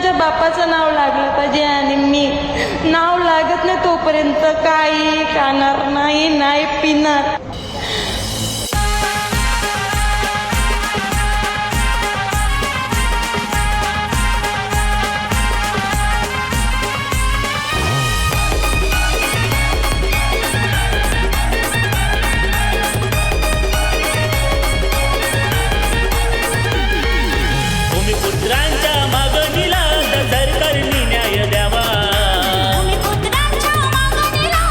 माझ्या बापाचं नाव लागलं पाहिजे आणि मी नाव लागत नाही तोपर्यंत काही खाणार नाही, नाही पिणार. भूमिपुत्रांच्या मागणीला सरकारने न्याय द्यावा. भूमिपुत्रांच्या मागणीला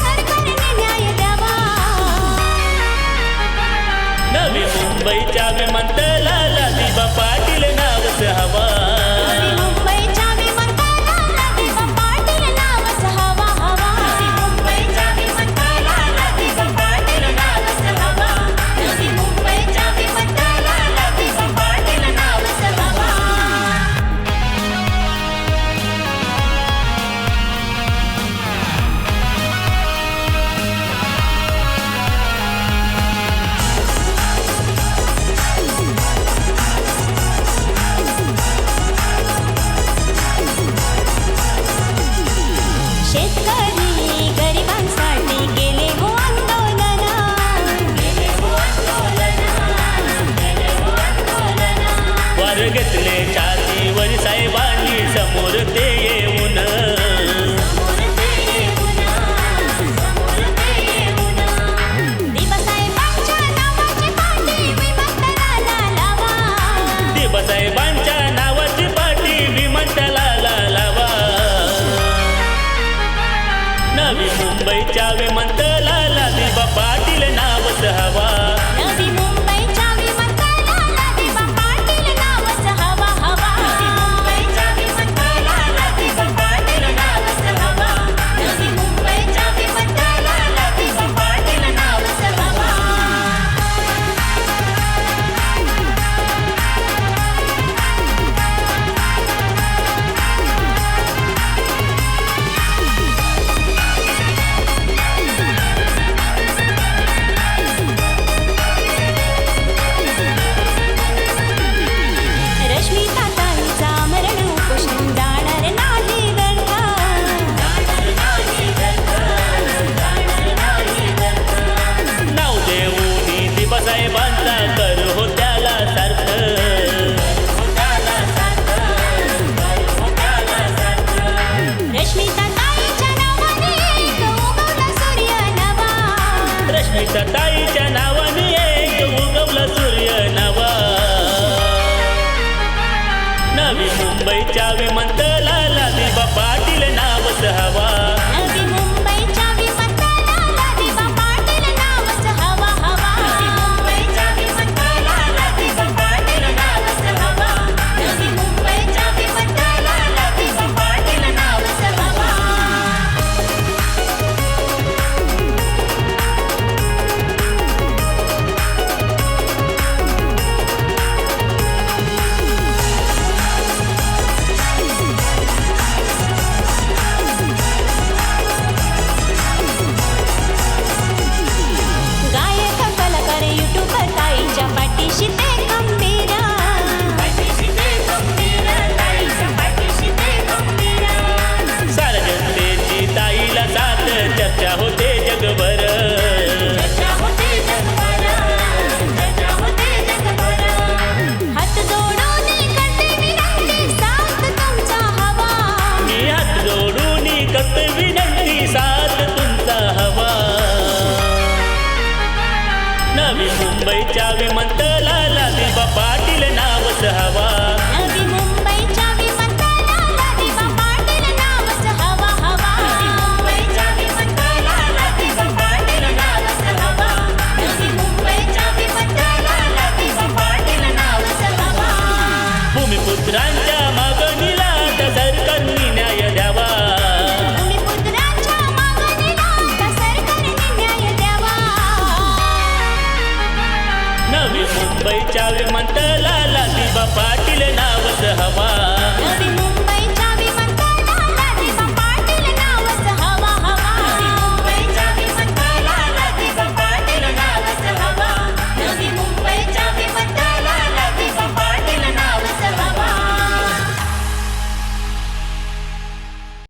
सरकारने न्याय द्यावा. नवी मुंबईच्या विमानतळाला दिबा पाटील नावच हवा. नवी मुंबईच्या विमानतळाला दिबा पाटील नावच हवा हवा. नवी मुंबईच्या विमानतळाला दिबा पाटील नावच हवा. नवी मुंबईच्या विमानतळाला दिबा पाटील नावच हवा. शेतकरी गरिबांसाठी केले हो आंदोलन. केले हो आंदोलन. केले हो आंदोलन. वार घेतले छातीवर साहेबांनी समोर ते येऊन. समोर ते येऊन. समोर ते येऊन. दिबासाहेबांच्या नावाची पाटी विमानतळाला लावा. दिबासाहेबांच्या नावाची पाटी विमानतळाला लावा. नवी मुंबईच्या विमानतळाला दिबा पाटील नावच हवा. नवी मुंबईच्या विमानतळाला दिबा पाटील नावच हवा हवा. नवी मुंबईच्या विमानतळाला दिबा पाटील नावच हवा. नवी मुंबईच्या विमानतळाला दिबा पाटील नावच हवा. रश्मिता ताईचा मरण उपोषण जाणार नाही व्यर्थ. जाणार नाही व्यर्थ. जाणार नाही व्यर्थ. नाव देऊनी दिबासाहेबांचा कर हो त्याला सार्थ. हो त्याला सार्थ. हो त्याला सार्थ. रश्मिता ताईच्या नावाने एक उगवला सूर्य नवा. रश्मिता ताईच्या नावाने एक उगवला सूर्य नवा. नवी मुंबईच्या विमानतळाला दिबा पाटील नावच हवा. नवी मुंबईच्या विमानतळाला दिबा पाटील नावच हवा हवा. नवी मुंबईच्या विमानतळाला दिबा पाटील नावच हवा. नवी मुंबईच्या विमानतळाला दिबा पाटील नावच हवा. गायक कलाकार युट्यूबर ताईच्या पाठीशी ते खंबीर. पाठीशी ते खंबीर. ताईच्या पाठीशी ते खंबीर. साऱ्या जनतेची ताईला साथ चर्चा होते जगभर. चर्चा होते जगभर. चर्चा होते जगभर. हात जोडून करते विनंती साथ तुमचा हवा. मी हात जोडून करते विनंती साथ तुमचा हवा. नवी मुंबईच्या विमानतळाला दिबा पाटील नावच हवा. नवी मुंबईच्या विमानतळाला दिबा पाटील नावच हवा हवा. नवी मुंबईच्या विमानतळाला दिबा पाटील नावच हवा. नवी मुंबईच्या विमानतळाला दिबा पाटील नावच हवा. भूमिपुत्रांच्या मागणीला सरकारने न्याय द्यावा. भूमिपुत्रांच्या मागणीला सरकारने न्याय द्यावा. नवी मुंबईच्या विमानतळाला दिबा पाटील नावच हवा.